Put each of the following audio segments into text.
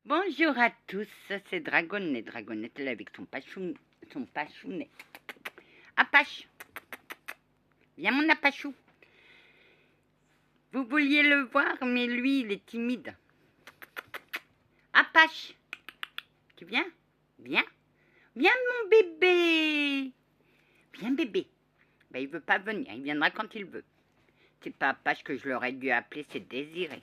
Bonjour à tous, c'est Dragonnet, Dragonnet là avec son pachounet. Apache, viens mon Apachou. Vous vouliez le voir, mais lui il est timide. Apache, tu viens? Viens, viens mon bébé. Viens bébé. Ben, il veut pas venir, il viendra quand il veut. C'est pas Apache que je l'aurais dû appeler, c'est Désiré.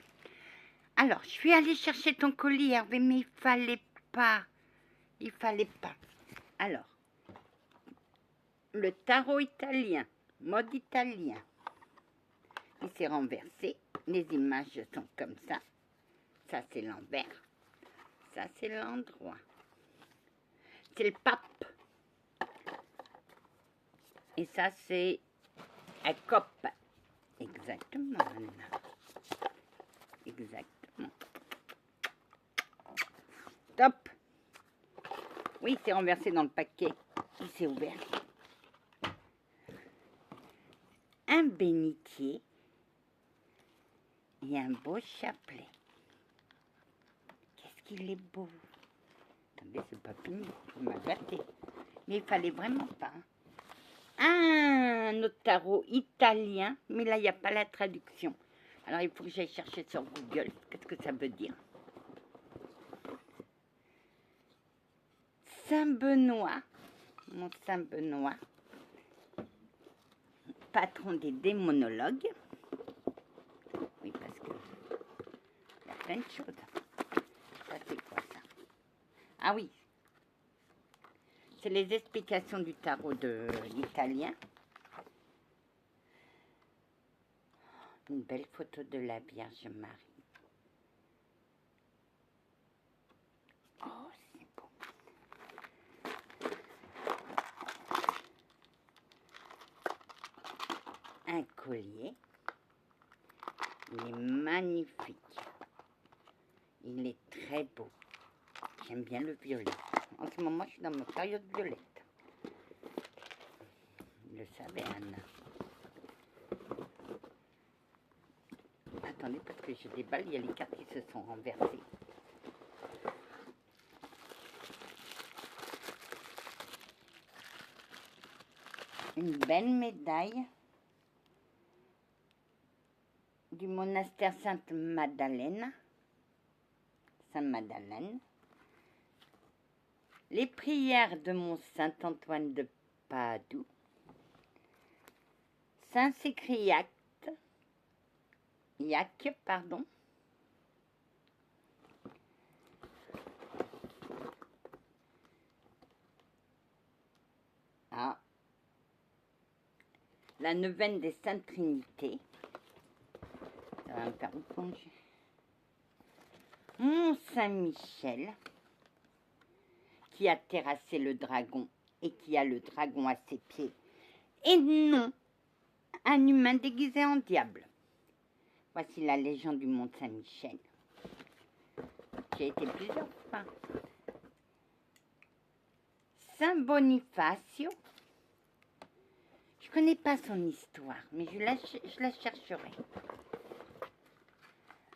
Alors, je suis allée chercher ton colis, Hervé, mais il fallait pas. Il fallait pas. Alors, le tarot italien, mode italien, il s'est renversé. Les images sont comme ça. Ça, c'est l'envers. Ça, c'est l'endroit. C'est le pape. Et ça, c'est un cop. Exactement, Anna. Exactement. Top. Oui, il s'est renversé dans le paquet. Il s'est ouvert. Un bénitier et un beau chapelet. Qu'est-ce qu'il est beau. Attendez, c'est pas fini. Il m'a gâté. Mais il fallait vraiment pas. Un autre tarot italien, mais là, il n'y a pas la traduction. Alors, il faut que j'aille chercher sur Google. Qu'est-ce que ça veut dire? Saint-Benoît, mon Saint-Benoît, patron des démonologues. Oui, parce que il y a plein de choses. Ça, c'est quoi ça? Ah oui, c'est les explications du tarot de l'italien. Une belle photo de la Vierge Marie. Oh, c'est beau. Un collier. Il est magnifique. Il est très beau. J'aime bien le violet. En ce moment, je suis dans ma période violette. Vous le savez, Anna. Attendez, parce que je déballe, il y a les cartes qui se sont renversées. Une belle médaille du monastère Sainte-Madeleine. Sainte-Madeleine. Les prières de mon Saint-Antoine de Padoue. Saint-Cyriaque. Pardon. Ah. La neuvaine des Saintes Trinités. Ça va me faire plonger. Mont Saint-Michel, qui a terrassé le dragon et qui a le dragon à ses pieds. Et non, un humain déguisé en diable. Voici la légende du Mont Saint-Michel. J'ai été plusieurs fois. Saint Bonifacio. Je ne connais pas son histoire, mais je la chercherai.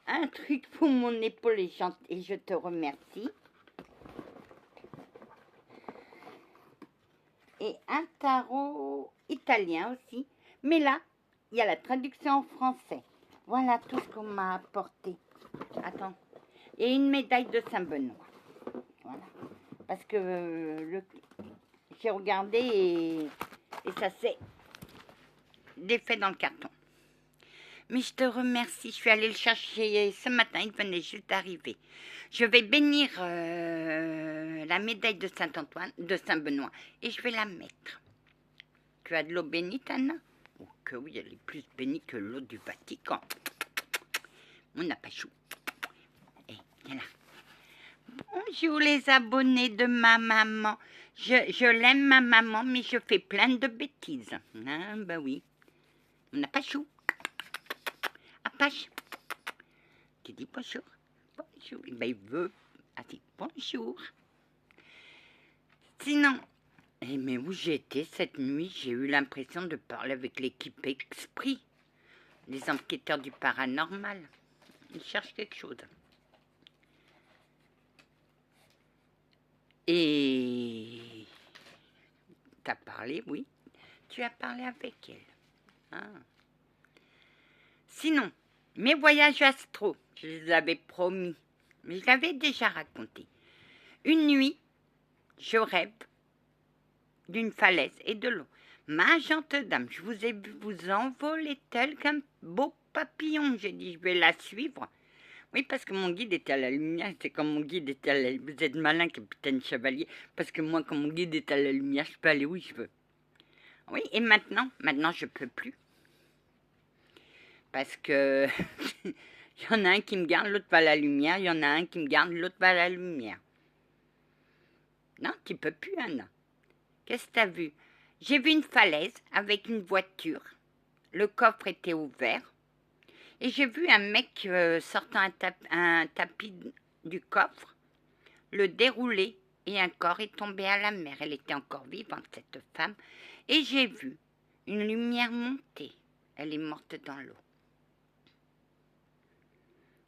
Un truc pour mon épaule et je te remercie. Et un tarot italien aussi. Mais là, il y a la traduction en français. Voilà tout ce qu'on m'a apporté. Attends. Et une médaille de Saint-Benoît. Voilà. Parce que j'ai regardé et ça s'est défait dans le carton. Mais je te remercie. Je suis allée le chercher ce matin. Il venait juste d'arriver. Je vais bénir la médaille de Saint-Antoine, de Saint-Benoît. Et je vais la mettre. Tu as de l'eau bénite, Anna? Oh que oui, elle est plus bénie que l'eau du Vatican. Mon Apachou. Eh, viens là. Bonjour les abonnés de ma maman. Je l'aime ma maman, mais je fais plein de bêtises. Ah, bah oui. Mon Apachou. Apache. Tu dis bonjour. Bonjour. Ben, il veut. Ah, si, bonjour. Sinon, mais où j'étais cette nuit, j'ai eu l'impression de parler avec l'équipe Esprit. Les enquêteurs du paranormal. Ils cherchent quelque chose. Et t'as parlé, oui. Tu as parlé avec elle. Ah. Sinon, mes voyages astro, je les avais promis, mais je l'avais déjà raconté. Une nuit, je rêve d'une falaise et de l'eau. Ma gentille dame, je vous ai vu vous envoler tel qu'un beau papillon. J'ai dit, je vais la suivre. Oui, parce que mon guide était à la lumière. C'est comme mon guide était à la lumière. Vous êtes malin, capitaine Chevalier, parce que moi, quand mon guide est à la lumière, je peux aller où je veux. Oui, et maintenant, je peux plus. Parce que il y en a un qui me garde, l'autre va à la lumière. Il y en a un qui me garde, l'autre va à la lumière. Non, tu peux plus, Anna. Qu'est-ce que tu as vu? J'ai vu une falaise avec une voiture. Le coffre était ouvert. Et j'ai vu un mec sortant un tapis du coffre, le dérouler, et un corps est tombé à la mer. Elle était encore vivante, cette femme. Et j'ai vu une lumière monter. Elle est morte dans l'eau.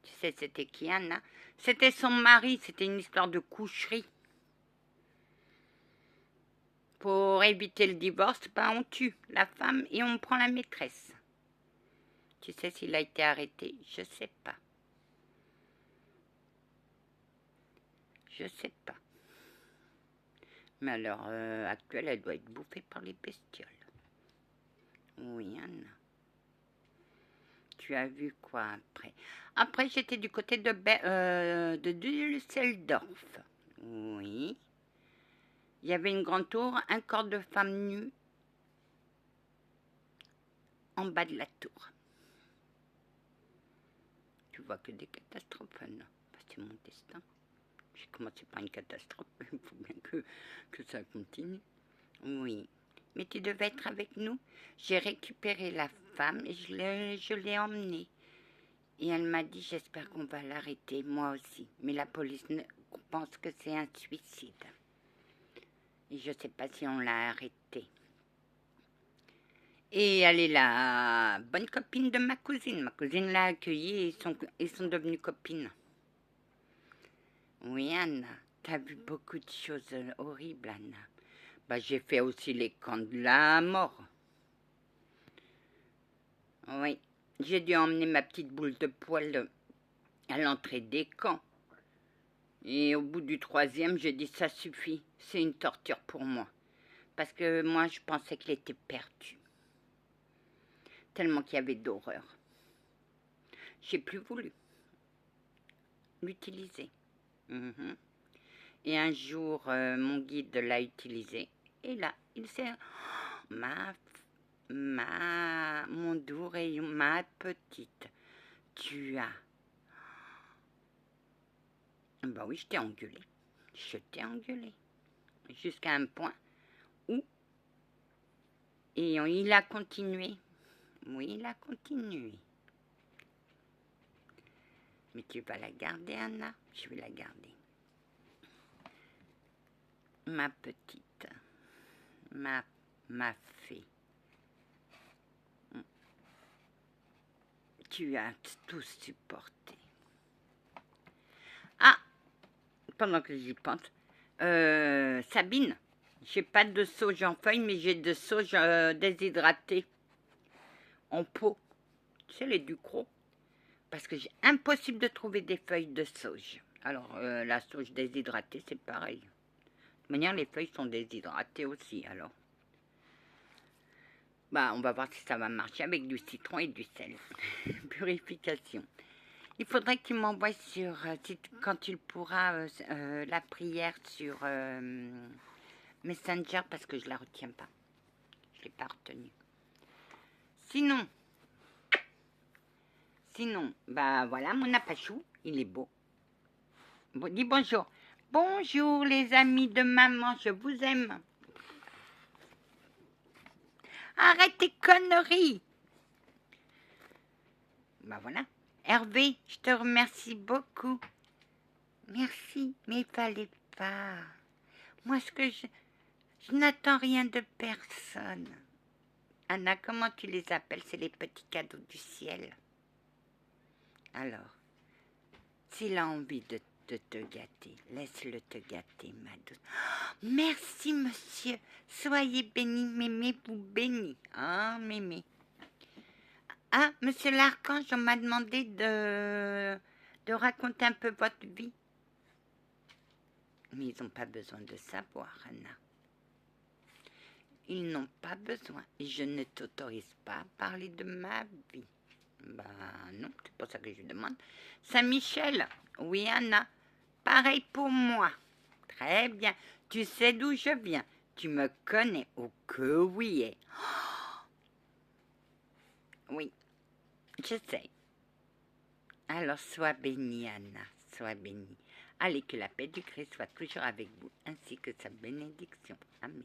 Tu sais, c'était qui, Anna? C'était son mari, c'était une histoire de coucherie. Pour éviter le divorce, on tue la femme et on prend la maîtresse. Tu sais s'il a été arrêté? Je sais pas. Je sais pas. Mais à l'heure actuelle, elle doit être bouffée par les bestioles. Oui, Anna. Tu as vu quoi après? Après, j'étais du côté de Düsseldorf. Oui. Il y avait une grande tour, un corps de femme nue en bas de la tour. Tu vois que des catastrophes, Anna. C'est mon destin. J'ai commencé par une catastrophe, il faut bien que ça continue. Oui, mais tu devais être avec nous. J'ai récupéré la femme et je l'ai emmenée. Et elle m'a dit, j'espère qu'on va l'arrêter, moi aussi. Mais la police pense que c'est un suicide. Et je ne sais pas si on l'a arrêtée. Et elle est la bonne copine de ma cousine. Ma cousine l'a accueillie et ils sont devenus copines. Oui, Anna, t'as vu beaucoup de choses horribles, Anna. J'ai fait aussi les camps de la mort. Oui, j'ai dû emmener ma petite boule de poil à l'entrée des camps. Et au bout du 3e, j'ai dit, ça suffit, c'est une torture pour moi. Parce que moi, je pensais qu'il était perdu. Tellement qu'il y avait d'horreur. J'ai plus voulu l'utiliser. Et un jour, mon guide l'a utilisé. Et là, il s'est... Mon doux rayon, ma petite, tu as... Ben oui, je t'ai engueulé. Je t'ai engueulé. Jusqu'à un point où... Et il a continué. Oui, il a continué. Mais tu vas la garder, Anna? Je vais la garder. Ma petite, ma fée. Tu as tout supporté. Ah, pendant que j'y pense, Sabine, j'ai pas de sauge en feuilles, mais j'ai de sauge déshydratée en pot. Tu sais, les Ducros. Parce que j'ai impossible de trouver des feuilles de sauge. Alors, la sauge déshydratée, c'est pareil. De toute manière, les feuilles sont déshydratées aussi, alors. On va voir si ça va marcher avec du citron et du sel. Purification. Il faudrait que tu m'envoies sur, quand tu le pourras, la prière sur Messenger, parce que je la retiens pas. Je l'ai pas retenue. Sinon, voilà, mon apachou, il est beau. Bon, dis bonjour. Bonjour les amis de maman, je vous aime. Arrête tes conneries. Voilà. Hervé, je te remercie beaucoup. Merci, mais il fallait pas. Moi, je n'attends rien de personne. Anna, comment tu les appelles? C'est les petits cadeaux du ciel. Alors, s'il a envie de de te gâter. Laisse-le te gâter, ma douce. Merci, monsieur. Soyez béni, mémé vous béni. Ah, mémé. Ah, monsieur l'archange, on m'a demandé de raconter un peu votre vie. Mais ils n'ont pas besoin de savoir, Anna. Ils n'ont pas besoin. Et je ne t'autorise pas à parler de ma vie. Bah non, c'est pour ça que je demande. Saint-Michel, oui, Anna. Pareil pour moi. Très bien. Tu sais d'où je viens. Tu me connais. Oh que oui. Oui, je sais. Alors sois bénie, Anna. Sois bénie. Allez, que la paix du Christ soit toujours avec vous, ainsi que sa bénédiction. Amen.